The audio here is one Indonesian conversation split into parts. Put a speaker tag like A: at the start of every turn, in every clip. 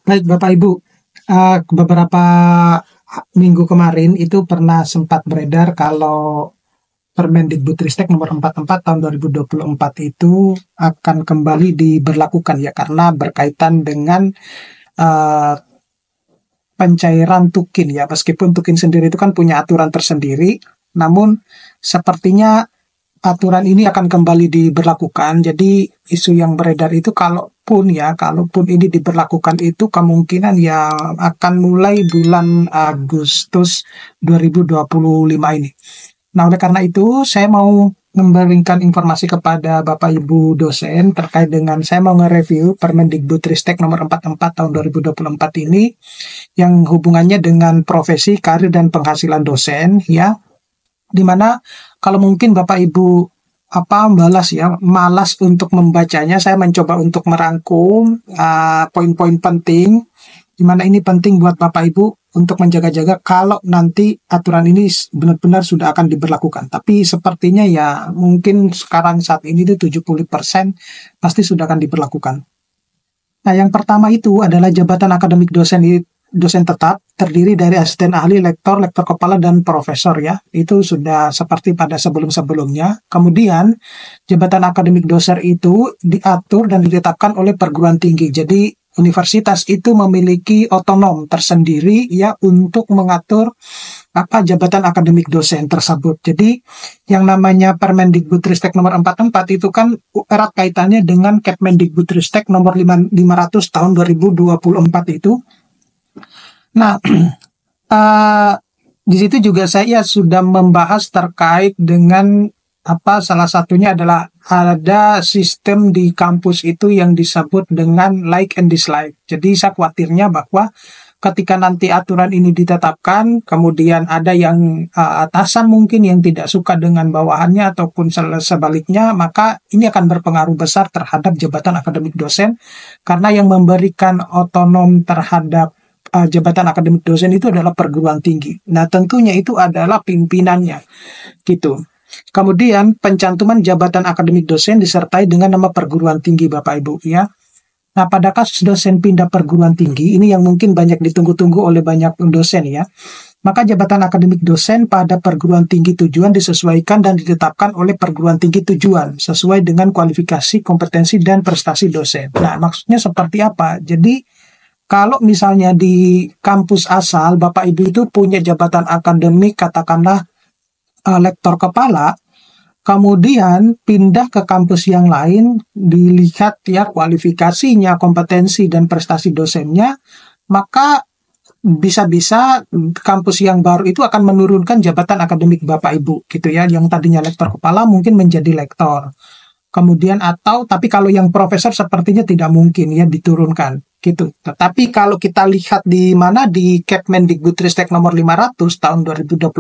A: Baik Bapak Ibu, beberapa minggu kemarin itu pernah sempat beredar kalau Permendikbudristek nomor 44 tahun 2024 itu akan kembali diberlakukan ya karena berkaitan dengan uh, pencairan tukin ya. Meskipun tukin sendiri itu kan punya aturan tersendiri, namun sepertinya aturan ini akan kembali diberlakukan. Jadi isu yang beredar itu kalaupun ini diberlakukan itu kemungkinan ya akan mulai bulan Agustus 2025 ini. Nah, oleh karena itu saya mau memberikan informasi kepada Bapak Ibu dosen terkait dengan saya mau nge-review Permendikbudristek nomor 44 tahun 2024 ini yang hubungannya dengan profesi, karir dan penghasilan dosen ya. Dimana kalau mungkin Bapak Ibu malas untuk membacanya, saya mencoba untuk merangkum poin-poin penting, di mana ini penting buat Bapak Ibu untuk menjaga-jaga kalau nanti aturan ini benar-benar sudah akan diberlakukan. Tapi sepertinya ya mungkin sekarang saat ini itu 70% pasti sudah akan diberlakukan. Nah, yang pertama itu adalah jabatan akademik dosen tetap terdiri dari asisten ahli, lektor, lektor kepala, dan profesor ya. Itu sudah seperti pada sebelum-sebelumnya. Kemudian, jabatan akademik dosen itu diatur dan ditetapkan oleh perguruan tinggi. Jadi, universitas itu memiliki otonom tersendiri ya untuk mengatur jabatan akademik dosen tersebut. Jadi, yang namanya Permendikbudristek nomor 44 itu kan erat kaitannya dengan Kepmendikbudristek nomor 500 tahun 2024 itu. Nah, di situ juga saya sudah membahas terkait dengan salah satunya adalah ada sistem di kampus itu yang disebut dengan like and dislike. Jadi saya khawatirnya bahwa ketika nanti aturan ini ditetapkan, kemudian ada yang atasan mungkin yang tidak suka dengan bawahannya ataupun sebaliknya, maka ini akan berpengaruh besar terhadap jabatan akademik dosen karena yang memberikan otonom terhadap jabatan akademik dosen itu adalah perguruan tinggi. Nah, tentunya itu adalah pimpinannya, gitu. Kemudian pencantuman jabatan akademik dosen disertai dengan nama perguruan tinggi, Bapak Ibu, ya. Nah, pada kasus dosen pindah perguruan tinggi, ini yang mungkin banyak ditunggu-tunggu oleh banyak dosen, ya. Maka jabatan akademik dosen pada perguruan tinggi tujuan disesuaikan dan ditetapkan oleh perguruan tinggi tujuan, sesuai dengan kualifikasi, kompetensi, dan prestasi dosen. Nah, maksudnya seperti apa? Jadi, kalau misalnya di kampus asal, Bapak Ibu itu punya jabatan akademik, katakanlah lektor kepala, kemudian pindah ke kampus yang lain, dilihat ya kualifikasinya, kompetensi, dan prestasi dosennya, maka bisa-bisa kampus yang baru itu akan menurunkan jabatan akademik Bapak Ibu, gitu ya, yang tadinya lektor kepala mungkin menjadi lektor. Kemudian tapi kalau yang profesor sepertinya tidak mungkin ya diturunkan gitu. Tetapi kalau kita lihat di Kepmendikbudristek nomor 500 tahun 2024,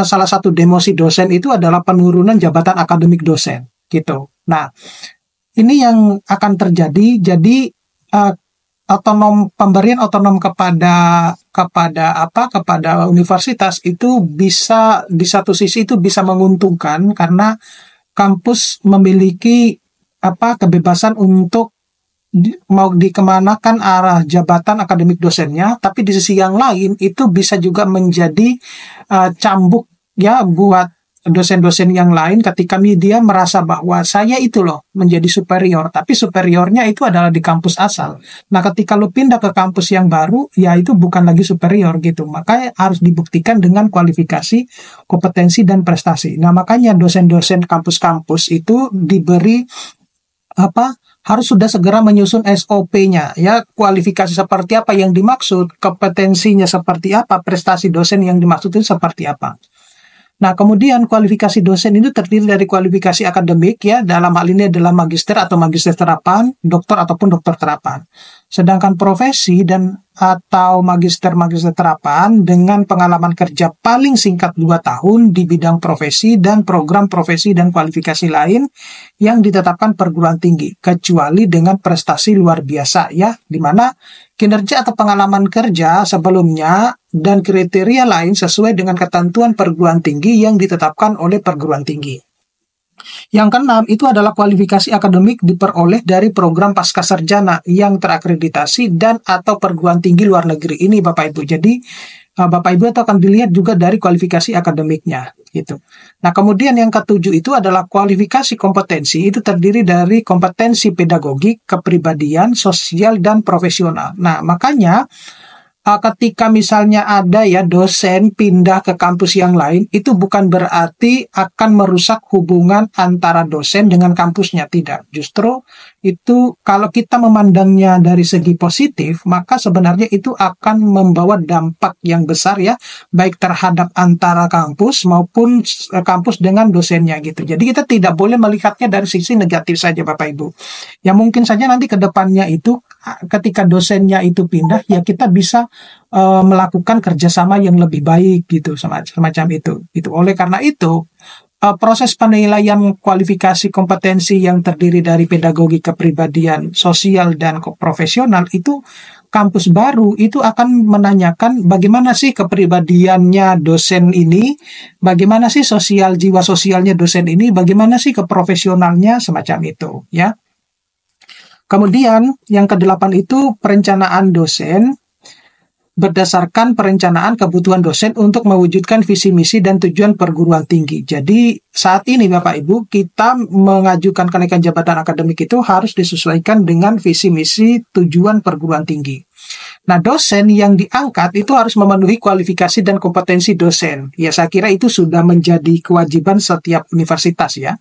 A: salah satu demosi dosen itu adalah penurunan jabatan akademik dosen gitu. Nah, ini yang akan terjadi. Jadi pemberian otonom kepada universitas itu bisa di satu sisi itu bisa menguntungkan karena kampus memiliki kebebasan untuk mau dikemanakan arah jabatan akademik dosennya, tapi di sisi yang lain itu bisa juga menjadi cambuk ya buat dosen-dosen yang lain ketika dia merasa bahwa saya itu loh menjadi superior, tapi superiornya itu adalah di kampus asal. Nah, ketika lo pindah ke kampus yang baru, ya itu bukan lagi superior gitu. Makanya harus dibuktikan dengan kualifikasi, kompetensi, dan prestasi. Nah, makanya dosen-dosen kampus-kampus itu diberi harus sudah segera menyusun SOP-nya ya, kualifikasi seperti apa yang dimaksud, kompetensinya seperti apa, prestasi dosen yang dimaksud itu seperti apa. Nah, kemudian kualifikasi dosen itu terdiri dari kualifikasi akademik ya, dalam hal ini adalah magister atau magister terapan, doktor ataupun doktor terapan. Sedangkan profesi atau magister terapan dengan pengalaman kerja paling singkat 2 tahun di bidang profesi dan program profesi dan kualifikasi lain yang ditetapkan perguruan tinggi, kecuali dengan prestasi luar biasa ya, di mana kinerja atau pengalaman kerja sebelumnya dan kriteria lain sesuai dengan ketentuan perguruan tinggi yang ditetapkan oleh perguruan tinggi. Yang keenam itu adalah kualifikasi akademik diperoleh dari program pascasarjana yang terakreditasi dan atau perguruan tinggi luar negeri. Ini Bapak Ibu. Jadi Bapak Ibu itu akan dilihat juga dari kualifikasi akademiknya gitu. Nah, kemudian yang ketujuh itu adalah kualifikasi kompetensi. Itu terdiri dari kompetensi pedagogik, kepribadian, sosial dan profesional. Nah, makanya ketika misalnya ada ya dosen pindah ke kampus yang lain, itu bukan berarti akan merusak hubungan antara dosen dengan kampusnya, tidak. Justru itu kalau kita memandangnya dari segi positif, maka sebenarnya itu akan membawa dampak yang besar ya, baik terhadap antara kampus maupun kampus dengan dosennya gitu. Jadi kita tidak boleh melihatnya dari sisi negatif saja Bapak Ibu. Ya mungkin saja nanti ke depannya itu ketika dosennya itu pindah, ya kita bisa melakukan kerjasama yang lebih baik gitu, semacam itu. Gitu. Oleh karena itu, proses penilaian kualifikasi kompetensi yang terdiri dari pedagogi, kepribadian, sosial, dan profesional itu kampus baru itu akan menanyakan bagaimana sih kepribadiannya dosen ini, bagaimana sih sosial jiwa sosialnya dosen ini, bagaimana sih keprofesionalnya semacam itu ya. Kemudian yang kedelapan itu perencanaan dosen berdasarkan perencanaan kebutuhan dosen untuk mewujudkan visi misi dan tujuan perguruan tinggi. Jadi saat ini Bapak Ibu kita mengajukan kenaikan jabatan akademik itu harus disesuaikan dengan visi misi tujuan perguruan tinggi. Nah, dosen yang diangkat itu harus memenuhi kualifikasi dan kompetensi dosen. Ya, saya kira itu sudah menjadi kewajiban setiap universitas ya.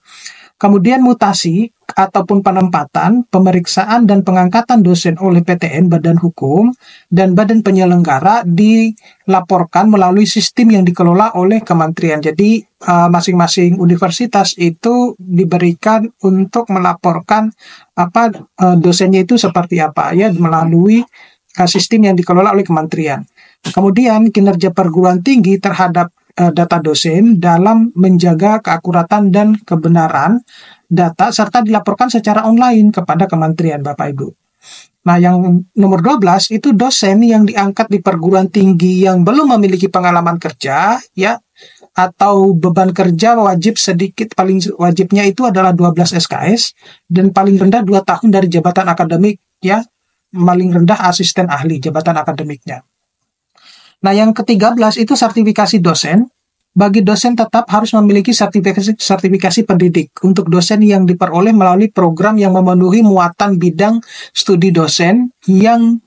A: Kemudian mutasi ataupun penempatan, pemeriksaan dan pengangkatan dosen oleh PTN, Badan Hukum, dan Badan Penyelenggara dilaporkan melalui sistem yang dikelola oleh kementerian. Jadi masing-masing universitas itu diberikan untuk melaporkan dosennya itu seperti apa ya melalui sistem yang dikelola oleh kementerian. Kemudian kinerja perguruan tinggi terhadap data dosen dalam menjaga keakuratan dan kebenaran data serta dilaporkan secara online kepada kementerian Bapak Ibu. Nah, yang nomor 12 itu dosen yang diangkat di perguruan tinggi yang belum memiliki pengalaman kerja ya atau beban kerja wajib sedikit, paling wajibnya itu adalah 12 SKS dan paling rendah 2 tahun dari jabatan akademik ya, paling rendah asisten ahli jabatan akademiknya. Nah, yang ke-13 itu sertifikasi dosen. Bagi dosen tetap harus memiliki sertifikasi pendidik untuk dosen yang diperoleh melalui program yang memenuhi muatan bidang studi dosen yang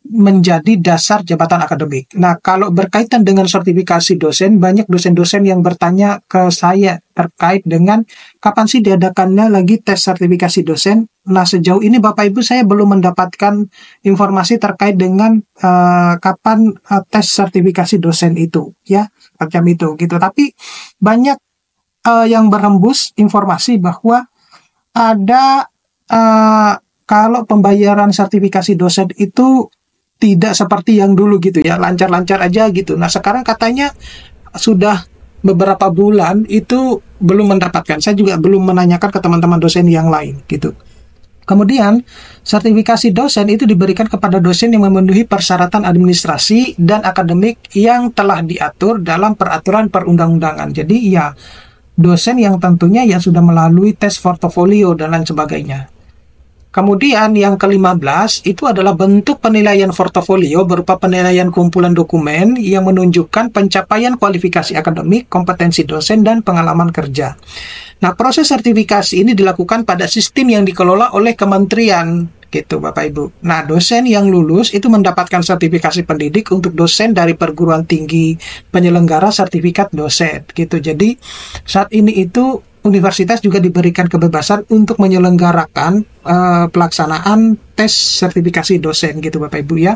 A: menjadi dasar jabatan akademik. Nah, kalau berkaitan dengan sertifikasi dosen, banyak dosen-dosen yang bertanya ke saya terkait dengan kapan sih diadakannya lagi tes sertifikasi dosen. Nah, sejauh ini Bapak Ibu saya belum mendapatkan informasi terkait dengan kapan tes sertifikasi dosen itu, ya, macam itu gitu. Tapi banyak yang berhembus informasi bahwa ada kalau pembayaran sertifikasi dosen itu tidak seperti yang dulu gitu ya, lancar-lancar aja gitu. Nah, sekarang katanya sudah beberapa bulan itu belum mendapatkan. Saya juga belum menanyakan ke teman-teman dosen yang lain gitu. Kemudian, sertifikasi dosen itu diberikan kepada dosen yang memenuhi persyaratan administrasi dan akademik yang telah diatur dalam peraturan perundang-undangan. Jadi ya, dosen yang tentunya ya sudah melalui tes portofolio dan lain sebagainya. Kemudian yang ke-15 itu adalah bentuk penilaian portofolio berupa penilaian kumpulan dokumen yang menunjukkan pencapaian kualifikasi akademik, kompetensi dosen, dan pengalaman kerja. Nah, proses sertifikasi ini dilakukan pada sistem yang dikelola oleh kementerian, gitu Bapak Ibu. Nah, dosen yang lulus itu mendapatkan sertifikasi pendidik untuk dosen dari perguruan tinggi penyelenggara sertifikat dosen, gitu. Jadi, saat ini itu universitas juga diberikan kebebasan untuk menyelenggarakan pelaksanaan tes sertifikasi dosen gitu Bapak Ibu ya.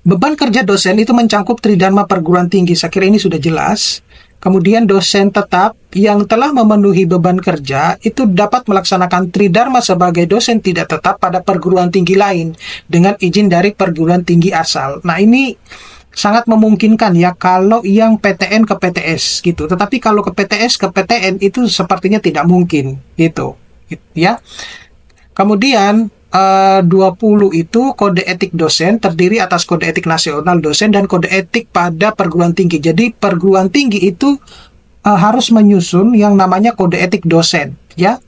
A: Beban kerja dosen itu mencangkup tridharma perguruan tinggi, saya kira ini sudah jelas. Kemudian dosen tetap yang telah memenuhi beban kerja itu dapat melaksanakan tridharma sebagai dosen tidak tetap pada perguruan tinggi lain dengan izin dari perguruan tinggi asal. Nah, ini sangat memungkinkan ya kalau yang PTN ke PTS gitu. Tetapi kalau ke PTS ke PTN itu sepertinya tidak mungkin gitu ya. Kemudian 20 itu kode etik dosen terdiri atas kode etik nasional dosen dan kode etik pada perguruan tinggi. Jadi perguruan tinggi itu harus menyusun yang namanya kode etik dosen, ya.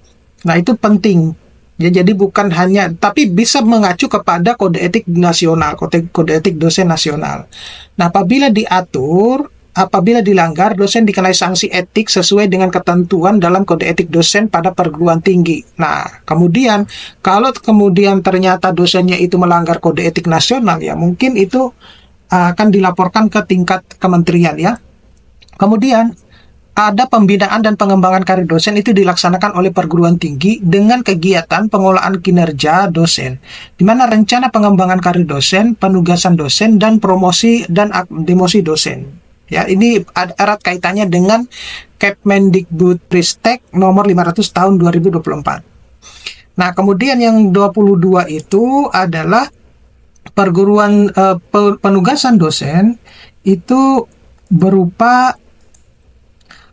A: Nah, itu penting. Ya, jadi bukan hanya, tapi bisa mengacu kepada kode etik nasional, kode etik dosen nasional. Nah, apabila dilanggar, dosen dikenai sanksi etik sesuai dengan ketentuan dalam kode etik dosen pada perguruan tinggi. Nah, kemudian kalau kemudian ternyata dosennya itu melanggar kode etik nasional, ya mungkin itu akan dilaporkan ke tingkat kementerian, ya. Kemudian ada pembinaan dan pengembangan karir dosen itu dilaksanakan oleh perguruan tinggi dengan kegiatan pengolahan kinerja dosen, di mana rencana pengembangan karir dosen, penugasan dosen, dan promosi dan demosi dosen. Ya, ini erat kaitannya dengan Kepmendikbudristek nomor 500 tahun 2024. Nah, kemudian yang 22 itu adalah penugasan dosen itu berupa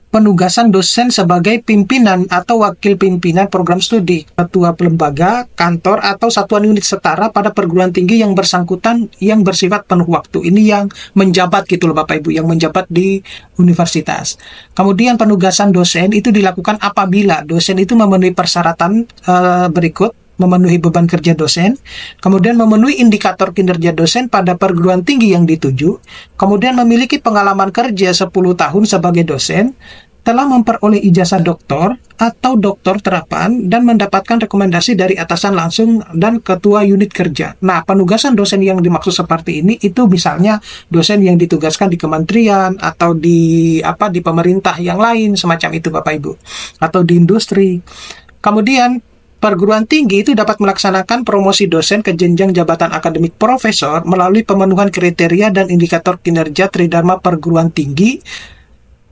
A: penugasan dosen sebagai pimpinan atau wakil pimpinan program studi, ketua lembaga, kantor, atau satuan unit setara pada perguruan tinggi yang bersangkutan yang bersifat penuh waktu. Ini yang menjabat gitu loh Bapak Ibu, yang menjabat di universitas. Kemudian penugasan dosen itu dilakukan apabila dosen itu memenuhi persyaratan berikut: memenuhi beban kerja dosen, kemudian memenuhi indikator kinerja dosen pada perguruan tinggi yang dituju, kemudian memiliki pengalaman kerja 10 tahun sebagai dosen, telah memperoleh ijazah doktor atau doktor terapan, dan mendapatkan rekomendasi dari atasan langsung dan ketua unit kerja. Nah, penugasan dosen yang dimaksud seperti ini itu misalnya dosen yang ditugaskan di kementerian atau di pemerintah yang lain semacam itu Bapak Ibu, atau di industri. Kemudian perguruan tinggi itu dapat melaksanakan promosi dosen ke jenjang jabatan akademik profesor melalui pemenuhan kriteria dan indikator kinerja Tridharma perguruan tinggi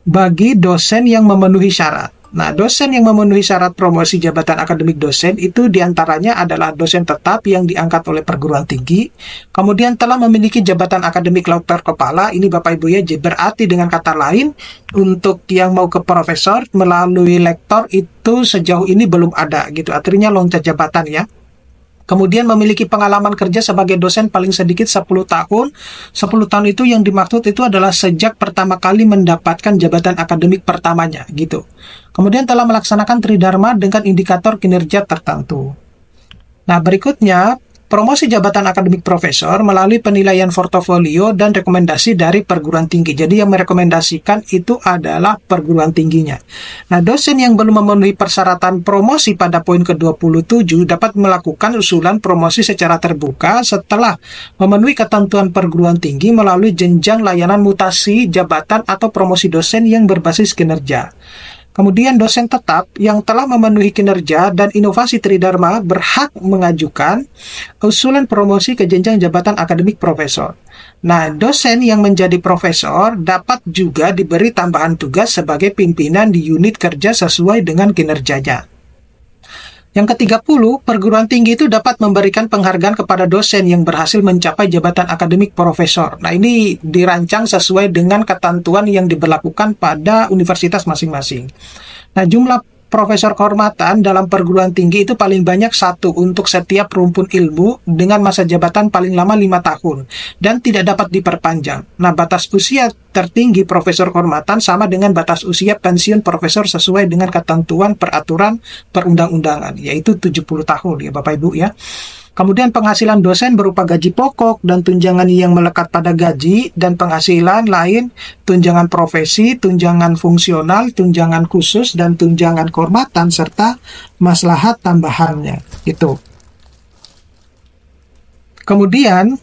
A: bagi dosen yang memenuhi syarat. Nah, dosen yang memenuhi syarat promosi jabatan akademik dosen itu diantaranya adalah dosen tetap yang diangkat oleh perguruan tinggi, kemudian telah memiliki jabatan akademik lektor kepala. Ini Bapak Ibu ya, berarti dengan kata lain, untuk yang mau ke profesor melalui lektor itu sejauh ini belum ada gitu, artinya loncat jabatan ya. Kemudian memiliki pengalaman kerja sebagai dosen paling sedikit 10 tahun. 10 tahun itu yang dimaksud itu adalah sejak pertama kali mendapatkan jabatan akademik pertamanya gitu. Kemudian telah melaksanakan Tridharma dengan indikator kinerja tertentu. Nah, berikutnya promosi jabatan akademik profesor melalui penilaian portofolio dan rekomendasi dari perguruan tinggi. Jadi yang merekomendasikan itu adalah perguruan tingginya. Nah, dosen yang belum memenuhi persyaratan promosi pada poin ke-27 dapat melakukan usulan promosi secara terbuka setelah memenuhi ketentuan perguruan tinggi melalui jenjang layanan mutasi jabatan atau promosi dosen yang berbasis kinerja. Kemudian dosen tetap yang telah memenuhi kinerja dan inovasi Tridharma berhak mengajukan usulan promosi ke jenjang jabatan akademik profesor. Nah, dosen yang menjadi profesor dapat juga diberi tambahan tugas sebagai pimpinan di unit kerja sesuai dengan kinerjanya. Yang ke-30, perguruan tinggi itu dapat memberikan penghargaan kepada dosen yang berhasil mencapai jabatan akademik profesor. Nah, ini dirancang sesuai dengan ketentuan yang diberlakukan pada universitas masing-masing. Nah, jumlah profesor kehormatan dalam perguruan tinggi itu paling banyak 1 untuk setiap rumpun ilmu dengan masa jabatan paling lama 5 tahun dan tidak dapat diperpanjang. Nah, batas usia tertinggi profesor kehormatan sama dengan batas usia pensiun profesor sesuai dengan ketentuan peraturan perundang-undangan, yaitu 70 tahun ya Bapak Ibu ya. Kemudian penghasilan dosen berupa gaji pokok dan tunjangan yang melekat pada gaji, dan penghasilan lain, tunjangan profesi, tunjangan fungsional, tunjangan khusus, dan tunjangan kehormatan, serta maslahat tambahannya. Itu. Kemudian,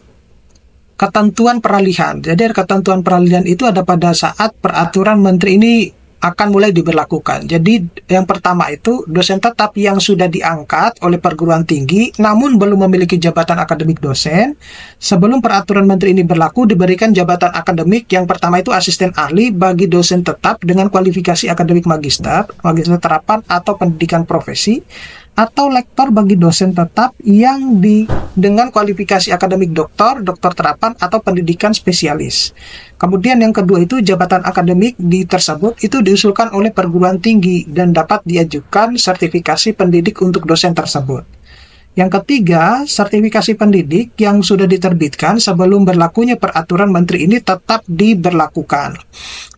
A: ketentuan peralihan. Jadi ketentuan peralihan itu ada pada saat peraturan menteri ini akan mulai diberlakukan. Jadi yang pertama itu dosen tetap yang sudah diangkat oleh perguruan tinggi namun belum memiliki jabatan akademik dosen, sebelum peraturan menteri ini berlaku diberikan jabatan akademik. Yang pertama itu asisten ahli bagi dosen tetap dengan kualifikasi akademik magister, magister terapan atau pendidikan profesi, atau lektor bagi dosen tetap yang dengan kualifikasi akademik doktor, doktor terapan, atau pendidikan spesialis. Kemudian yang kedua itu jabatan akademik tersebut itu diusulkan oleh perguruan tinggi dan dapat diajukan sertifikasi pendidik untuk dosen tersebut. Yang ketiga, sertifikasi pendidik yang sudah diterbitkan sebelum berlakunya peraturan menteri ini tetap diberlakukan.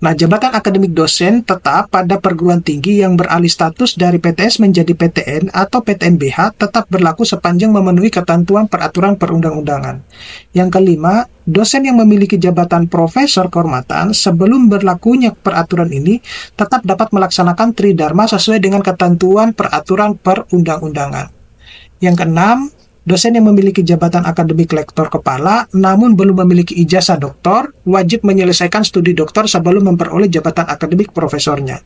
A: Nah, jabatan akademik dosen tetap pada perguruan tinggi yang beralih status dari PTS menjadi PTN atau PTNBH tetap berlaku sepanjang memenuhi ketentuan peraturan perundang-undangan. Yang kelima, dosen yang memiliki jabatan profesor kehormatan sebelum berlakunya peraturan ini tetap dapat melaksanakan tridharma sesuai dengan ketentuan peraturan perundang-undangan. Yang keenam, dosen yang memiliki jabatan akademik lektor kepala namun belum memiliki ijazah doktor wajib menyelesaikan studi doktor sebelum memperoleh jabatan akademik profesornya.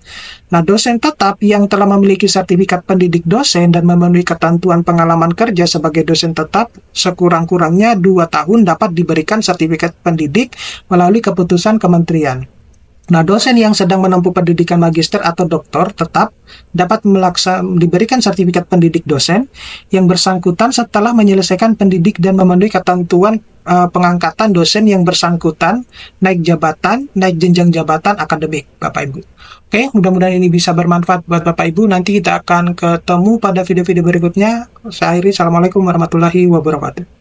A: Nah, dosen tetap yang telah memiliki sertifikat pendidik dosen dan memenuhi ketentuan pengalaman kerja sebagai dosen tetap sekurang-kurangnya 2 tahun dapat diberikan sertifikat pendidik melalui keputusan kementerian. Nah, dosen yang sedang menempuh pendidikan magister atau doktor tetap dapat diberikan sertifikat pendidik dosen yang bersangkutan setelah menyelesaikan pendidik dan memenuhi ketentuan pengangkatan dosen yang bersangkutan, naik jabatan, naik jenjang jabatan akademik, Bapak Ibu. Oke, mudah-mudahan ini bisa bermanfaat buat Bapak Ibu. Nanti kita akan ketemu pada video-video berikutnya. Saya akhiri, Assalamualaikum warahmatullahi wabarakatuh.